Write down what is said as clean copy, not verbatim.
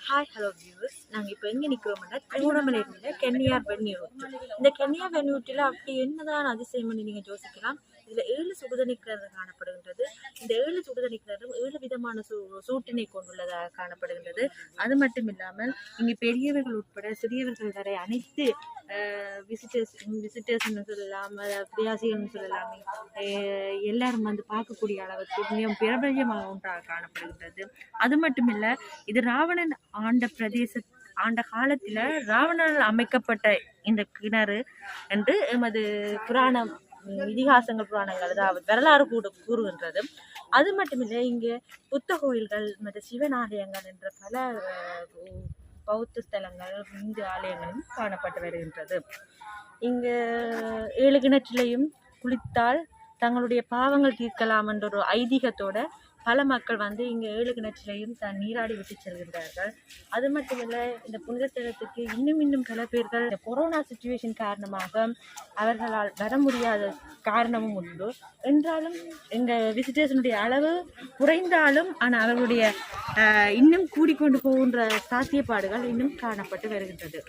Hi hello viewers, நாங்கள் இப்போ எங்கே நிற்கிறோம்னா திருவண்ணாமலையில் கென்னியார் வெந்நீரூற்று. இந்த கென்னியார் வெந்நீரூற்றில் அப்படி என்னதான் அதிசயம்னு நீங்கள் யோசிக்கலாம். இதில் 7 சுடுதண்ணி கிணறு காணப்படுகின்றது. இந்த 7 சுடுதண்ணி கிணறும் 7 விதமான சூட்டினை கொண்டுள்ளதாக காணப்படுகின்றது. அது மட்டும் இல்லாமல் இங்கே பெரியவர்கள் உட்பட சிறியவர்கள் வரை அனைத்து விசிட்டர்ஸ்ன்னு சொல்லலாம், பிரியாசிகள்னு சொல்லலாமே, எல்லாரும் வந்து பார்க்கக்கூடிய அளவுக்கு மிகவும் பிரபல்யமாக ஒன்றாக காணப்படுகின்றது. அது மட்டும் இல்லை, இது ராவணன் ஆண்ட காலத்தில் ராவணனால் அமைக்கப்பட்ட இந்த கிணறு என்று எமது இதிகாசங்கள் அதாவது வரலாறு கூறுகின்றது. அது மட்டுமில்லை, இங்கே புத்த கோயில்கள் மற்றும் சிவனாலயங்கள் என்ற பல பௌத்த ஸ்தலங்கள் இந்து ஆலயங்களும் காணப்பட்டு வருகின்றது. இங்கே 7 கிணற்றிலையும் குளித்தால் தங்களுடைய பாவங்கள் தீர்க்கலாம் என்ற ஒரு ஐதீகத்தோட பல மக்கள் வந்து இங்கே 7 கிணற்றிலையும் நீராடி விட்டு செல்கின்றார்கள். அது மட்டுமில்லை, இந்த புனிதத்தலத்துக்கு இன்னும் பல பேர்கள் இந்த கொரோனா சுச்சுவேஷன் காரணமாக அவர்களால் வர முடியாத காரணமும் உண்டு. என்றாலும் எங்கள் விசிட்டர்ஸினுடைய அளவு குறைந்தாலும் ஆனால் அவர்களுடைய இன்னும் கூடிக்கொண்டு போகின்ற சாத்தியப்பாடுகள் இன்னும் காணப்பட்டு வருகின்றது.